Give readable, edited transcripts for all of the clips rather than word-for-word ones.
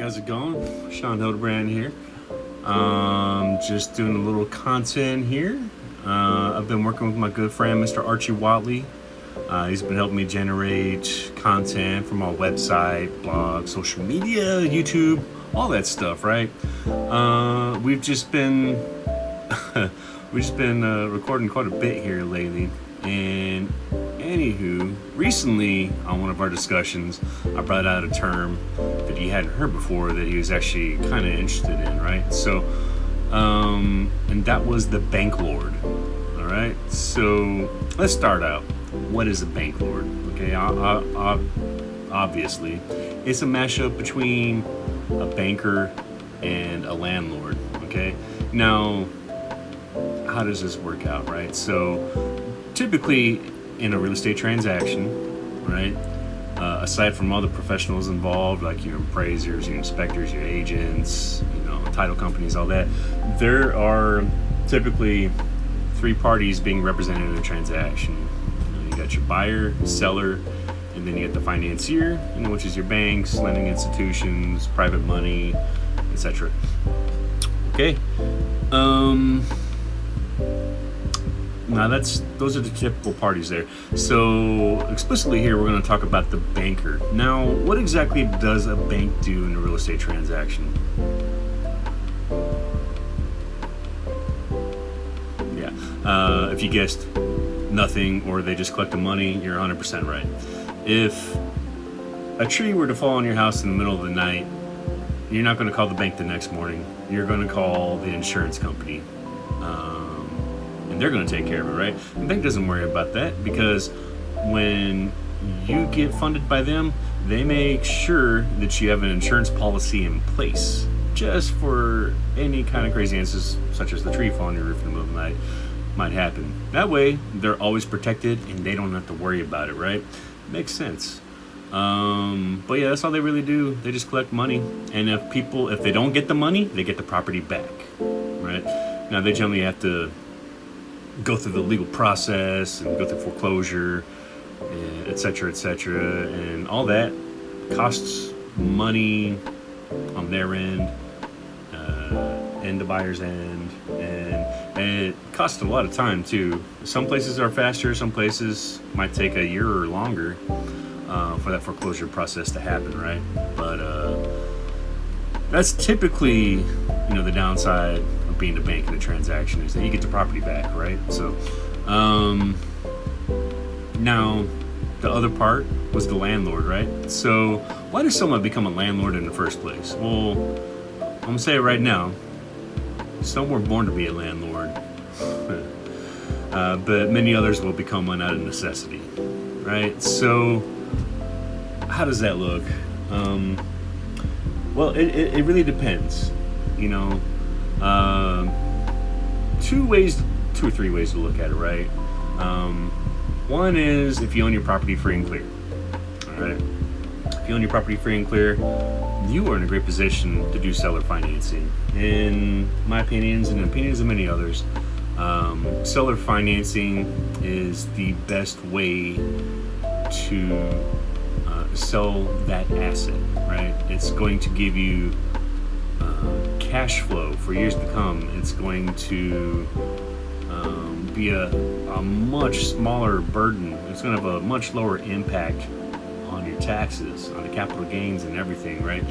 how's it going? Sean Hildebrand here. Just doing a little content here. I've been working with my good friend, Mr. Archie Watley. He's been helping me generate content from our website, blog, social media, YouTube, all that stuff, right? We've just been recording quite a bit here lately, and anywho, recently on one of our discussions, I brought out a term that he hadn't heard before that he was actually kind of interested in, right? So, and that was the bank lord. All right. So let's start out. What is a bank lord? Okay. Obviously, it's a mashup between a banker and a landlord. Okay. Now, how does this work out, right? So, typically, in a real estate transaction, right, aside from all the professionals involved, like your appraisers, your inspectors, your agents, title companies, all that, there are typically three parties being represented in a transaction. You got your buyer, seller, and then you get the financier, which is your banks, lending institutions, private money, etc. Okay. Now those are the typical parties there. So explicitly here, we're going to talk about the banker. Now, what exactly does a bank do in a real estate transaction? Yeah. If you guessed nothing or they just collect the money, you're 100% right. If a tree were to fall on your house in the middle of the night, you're not going to call the bank the next morning. You're going to call the insurance company. And they're going to take care of it, right? The bank doesn't worry about that because when you get funded by them, they make sure that you have an insurance policy in place just for any kind of crazy instances, such as the tree falling on your roof in the middle of the night might happen. That way, they're always protected and they don't have to worry about it, right? Makes sense. But yeah, that's all they really do. They just collect money. And if they don't get the money, they get the property back, right? Now, they generally have to go through the legal process and go through foreclosure, et cetera, and all that costs money on their end, and the buyer's end, and it costs a lot of time too. Some places are faster, some places might take a year or longer for that foreclosure process to happen, right? But that's typically, the downside of being a bank in a transaction is that you get the property back, right? So, now the other part was the landlord, right? So, why does someone become a landlord in the first place? Well, I'm gonna say it right now. Some were born to be a landlord, but many others will become one out of necessity, right? So, how does that look? Well, it really depends. Two or three ways to look at it, right? One is if you own your property free and clear. All right. If you own your property free and clear, you are in a great position to do seller financing. In my opinions and in opinions of many others, seller financing is the best way to sell that asset, right? It's going to give you cash flow for years to come. It's going to be a much smaller burden. It's going to have a much lower impact on your taxes, on the capital gains and everything, right?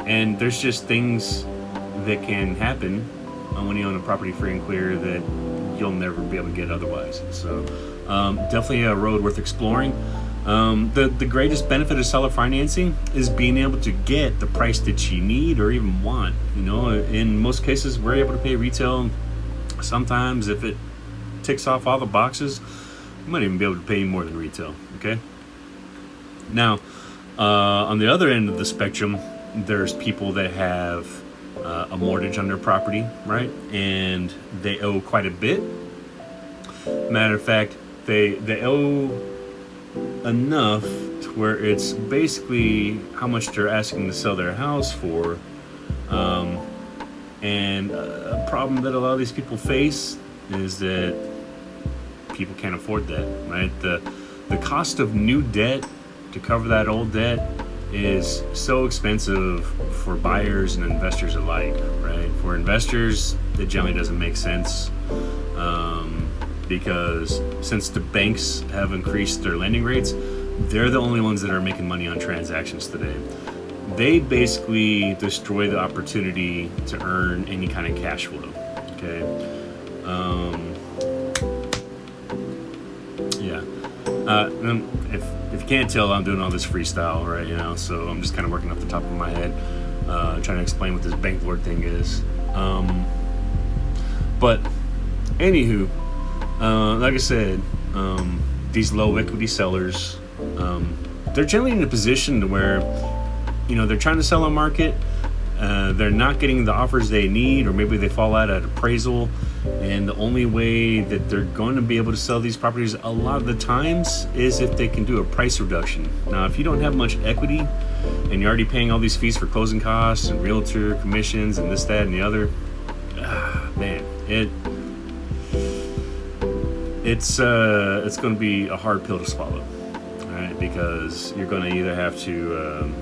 And there's just things that can happen when you own a property free and clear that you'll never be able to get otherwise. So definitely a road worth exploring. The greatest benefit of seller financing is being able to get the price that you need or even want. In most cases, we're able to pay retail. Sometimes, if it ticks off all the boxes, you might even be able to pay more than retail. Okay. Now, on the other end of the spectrum, there's people that have a mortgage on their property, right? And they owe quite a bit. Matter of fact, they owe enough to where it's basically how much they're asking to sell their house for. And a problem that a lot of these people face is that people can't afford that, right? The cost of new debt to cover that old debt is so expensive for buyers and investors alike, right? For investors, it generally doesn't make sense, because since the banks have increased their lending rates, they're the only ones that are making money on transactions today. They basically destroy the opportunity to earn any kind of cash flow. Okay. If you can't tell, I'm doing all this freestyle right now, so I'm just kind of working off the top of my head, trying to explain what this bank lord thing is. But anywho, like I said, these low equity sellers, they're generally in a position to where, they're trying to sell on market. They're not getting the offers they need, or maybe they fall out at appraisal, and the only way that they're going to be able to sell these properties a lot of the times is if they can do a price reduction. Now, if you don't have much equity and you're already paying all these fees for closing costs and realtor commissions and this, that, and the other, man, it's going to be a hard pill to swallow, all right? Because you're going to either have to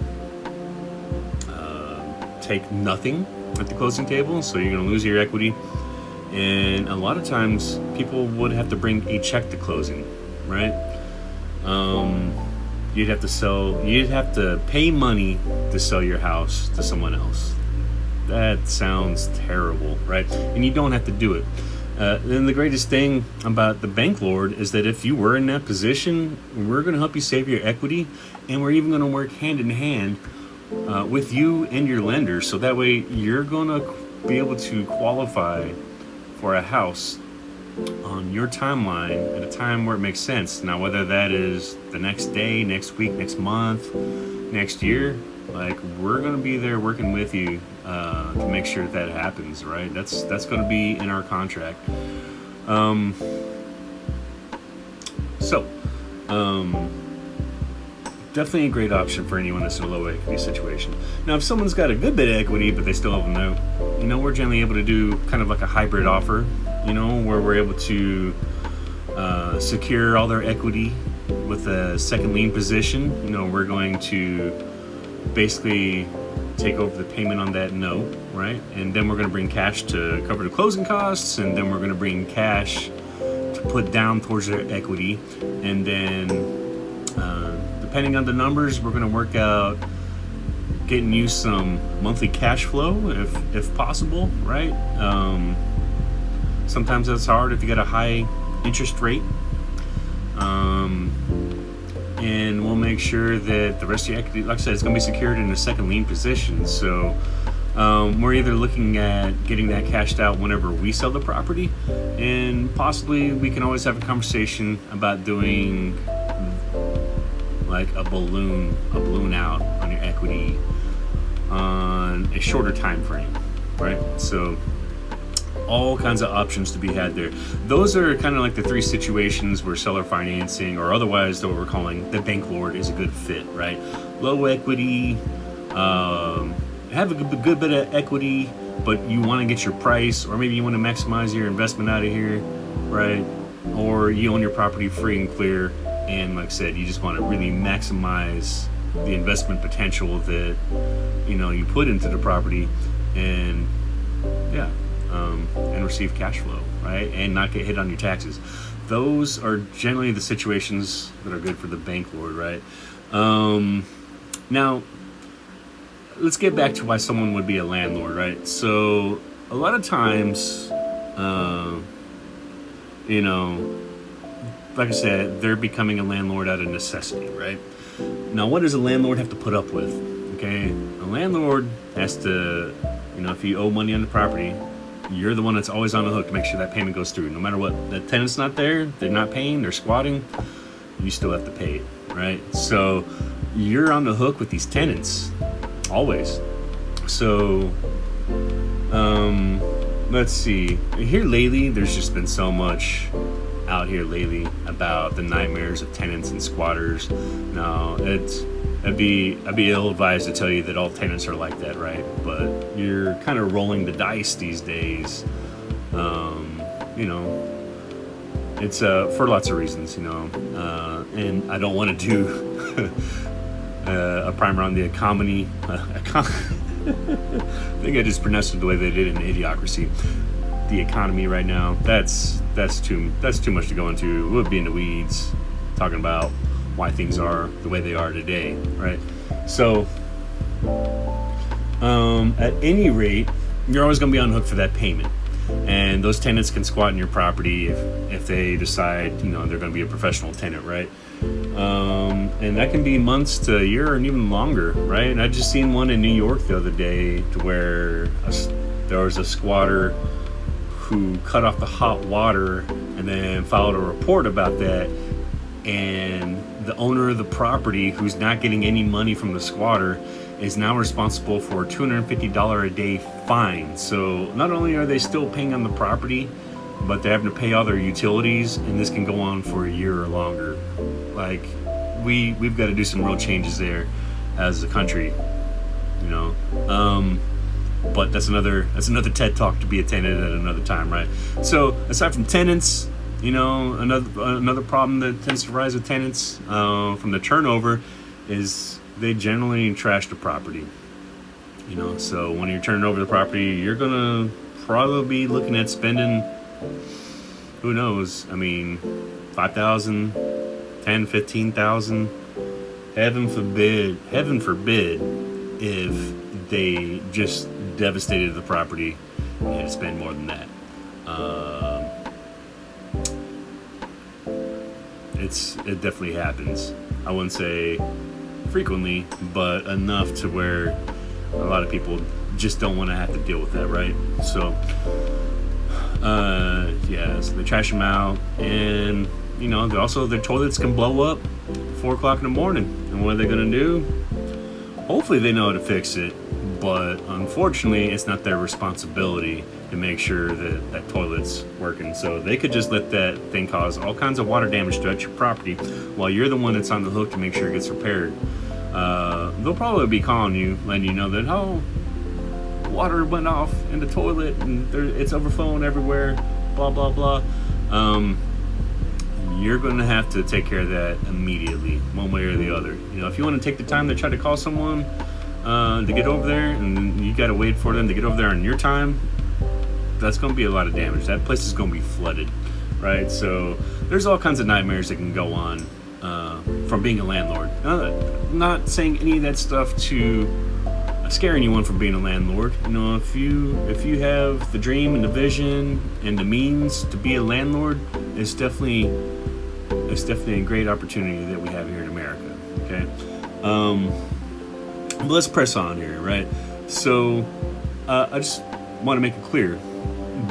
take nothing at the closing table, so you're going to lose your equity, and a lot of times people would have to bring a check to closing, right? You'd have to pay money to sell your house to someone else. That sounds terrible, right? And you don't have to do it. Then the greatest thing about the bank lord is that if you were in that position, we're going to help you save your equity, and we're even going to work hand in hand with you and your lender, so that way you're going to be able to qualify for a house on your timeline at a time where it makes sense. Now, whether that is the next day, next week, next month, next year, we're going to be there working with you to make sure that happens, right? That's going to be in our contract. Definitely a great option for anyone that's in a low equity situation. Now, if someone's got a good bit of equity but they still have a note, we're generally able to do kind of like a hybrid offer, where we're able to secure all their equity with a second lien position. We're going to basically take over the payment on that note, right? And then we're going to bring cash to cover the closing costs, and then we're going to bring cash to put down towards their equity, and then depending on the numbers, we're going to work out getting you some monthly cash flow if possible, right? Sometimes that's hard if you got a high interest rate. And we'll make sure that the rest of your equity, like I said, it's going to be secured in a second lien position. So we're either looking at getting that cashed out whenever we sell the property, and possibly we can always have a conversation about doing like a balloon out on your equity on a shorter time frame, right? So all kinds of options to be had there. Those are kind of like the three situations where seller financing, or otherwise what we're calling the bank lord, is a good fit, right? Low equity, have a good bit of equity, but you want to get your price, or maybe you want to maximize your investment out of here, right? Or you own your property free and clear, and like I said, you just want to really maximize the investment potential that you put into the property, and and receive cash flow, right? And not get hit on your taxes. Those are generally the situations that are good for the bank lord, right? Now, let's get back to why someone would be a landlord, right? So a lot of times, like I said, they're becoming a landlord out of necessity, right? Now, what does a landlord have to put up with? Okay, a landlord has to, if you owe money on the property, you're the one that's always on the hook to make sure that payment goes through. No matter what, the tenant's not there, they're not paying, they're squatting, you still have to pay it, right? So you're on the hook with these tenants, always. So, let's see. Here lately, there's just been so much out here lately about the nightmares of tenants and squatters. Now, I'd be ill-advised to tell you that all tenants are like that, right? But you're kind of rolling the dice these days. It's for lots of reasons, and I don't want to do a primer on the economy. I think I just pronounced it the way they did in Idiocracy. The economy right now. That's too much to go into. We'll be in the weeds talking about why things are the way they are today, right? So, at any rate, you're always going to be on hook for that payment. And those tenants can squat in your property if they decide, they're going to be a professional tenant, right? And that can be months to a year and even longer, right? And I just seen one in New York the other day to where there was a squatter who cut off the hot water and then filed a report about that. And the owner of the property, who's not getting any money from the squatter, is now responsible for a $250 a day fine. So not only are they still paying on the property, but they're having to pay all their utilities, and this can go on for a year or longer. Like, we've got to do some real changes there as a country, But that's another TED Talk to be attended at another time, right? So aside from tenants, another problem that tends to rise with tenants from the turnover is they generally trash the property. So when you're turning over the property, you're gonna probably be looking at spending, who knows? I mean, $5,000, $10,000, $15,000. Heaven forbid, if they just devastated the property and had to spend more than that. It definitely happens. I wouldn't say frequently, but enough to where a lot of people just don't want to have to deal with that, right? So, so they trash them out, and their toilets can blow up 4 o'clock in the morning. And what are they gonna do? Hopefully they know how to fix it, but unfortunately it's not their responsibility to make sure that toilet's working. So they could just let that thing cause all kinds of water damage throughout your property while you're the one that's on the hook to make sure it gets repaired. They'll probably be calling you, letting you know that, water went off in the toilet and it's overflowing everywhere, blah, blah, blah. You're going to have to take care of that immediately, one way or the other. If you want to take the time to try to call someone to get over there, and you got to wait for them to get over there on your time, that's going to be a lot of damage. That place is going to be flooded, right? So there's all kinds of nightmares that can go on from being a landlord. Not saying any of that stuff to scare anyone from being a landlord. If you have the dream and the vision and the means to be a landlord, it's definitely a great opportunity that we have here in America. Okay, but let's press on here, right? So I just want to make it clear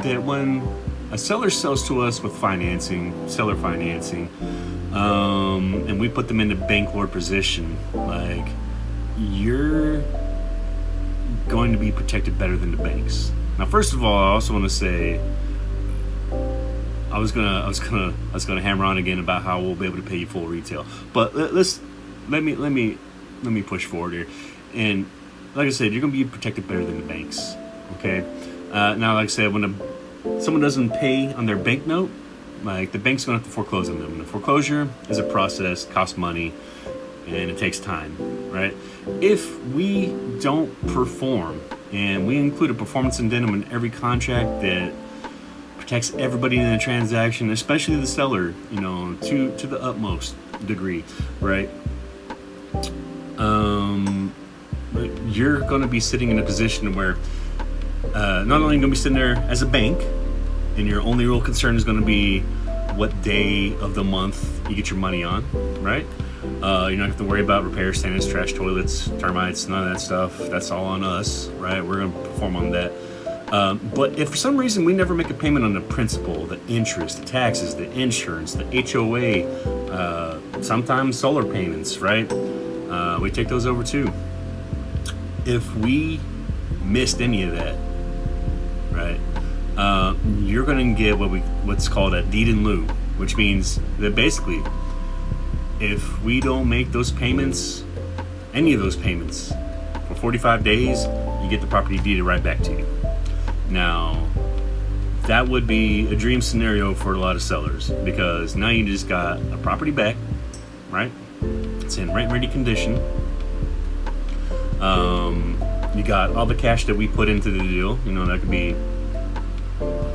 that when a seller sells to us with seller financing, and we put them into bank lord position, like, you're going to be protected better than the banks. Now, first of all, I also want to say, I was gonna hammer on again about how we'll be able to pay you full retail, but let me push forward here. And like I said, you're gonna be protected better than the banks. Okay. Now, like I said, when someone doesn't pay on their bank note, like, the bank's gonna have to foreclose on them. And the foreclosure is a process, costs money, and it takes time, right? If we don't perform, and we include a performance addendum in every contract that protects everybody in the transaction, especially the seller, to the utmost degree, right? You're going to be sitting in a position where not only are you going to be sitting there as a bank, and your only real concern is going to be what day of the month you get your money on, right? You don't have to worry about repairs, tenants, trash, toilets, termites, none of that stuff. That's all on us, right? We're going to perform on that. But if for some reason we never make a payment on the principal, the interest, the taxes, the insurance, the HOA, sometimes solar payments, right? We take those over too. If we missed any of that, right, you're going to get what's called a deed in lieu, which means that basically, if we don't make those payments, any of those payments, for 45 days, you get the property deeded right back to you. Now, that would be a dream scenario for a lot of sellers, because now you just got a property back, right? It's in rent-ready condition. You got all the cash that we put into the deal. You know, that could be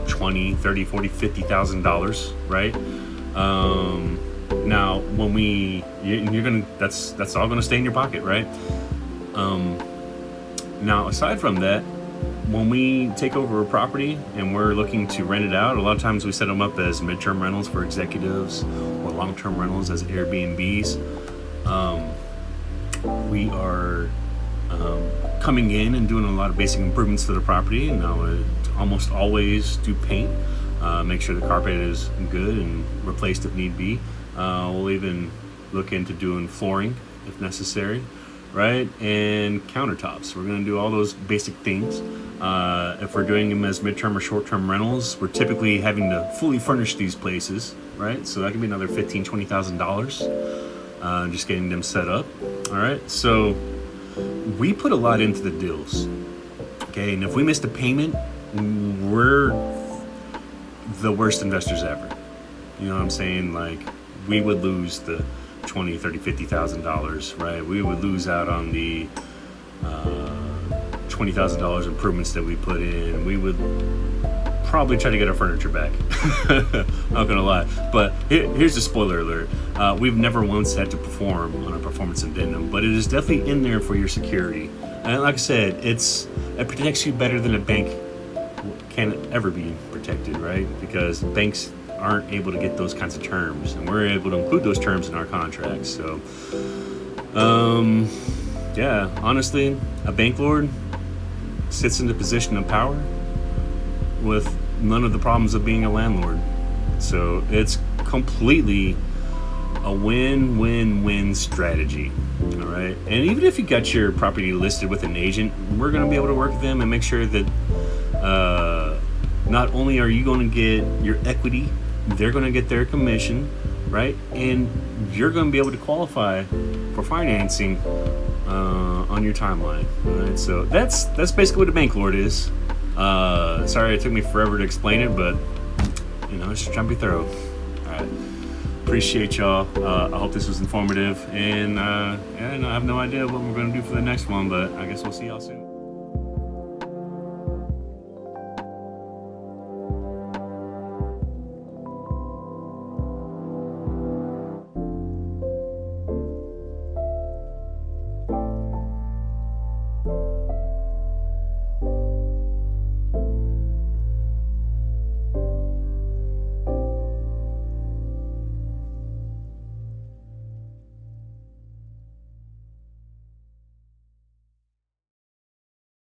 20, 30, 40, $50,000, right? Now, when you're gonna, that's all gonna stay in your pocket, right? Now, aside from that, when we take over a property and we're looking to rent it out, a lot of times we set them up as midterm rentals for executives or long-term rentals as Airbnbs. We are coming in and doing a lot of basic improvements to the property, and I would almost always do paint, make sure the carpet is good and replaced if need be. We'll even look into doing flooring if necessary, right? And countertops. We're going to do all those basic things. If we're doing them as midterm or short-term rentals, we're typically having to fully furnish these places, right? So that could be another $15,000, $20,000, just getting them set up. All right, so we put a lot into the deals, okay? And if we missed a payment, we're the worst investors ever. You know what I'm saying? Like, we would lose the $20,000, $30,000, $50,000, right? We would lose out on the $20,000 improvements that we put in. We would probably try to get our furniture back. Not gonna lie, but here's the spoiler alert. We've never once had to perform on a performance addendum, but it is definitely in there for your security. And like I said, it protects you better than a bank can ever be protected, right? Because banks aren't able to get those kinds of terms, and we're able to include those terms in our contracts. So yeah, honestly, a bank lord sits in the position of power with none of the problems of being a landlord. So it's completely a win-win-win strategy. All right, and even if you got your property listed with an agent, we're going to be able to work with them and make sure that not only are you going to get your equity, they're going to get their commission, right? And you're going to be able to qualify for financing on your timeline. All right, so that's basically what a bank lord is. Sorry it took me forever to explain it, but you know, just trying to be thorough. All right, appreciate y'all. I hope this was informative, and I have no idea what we're going to do for the next one, but I guess we'll see y'all soon.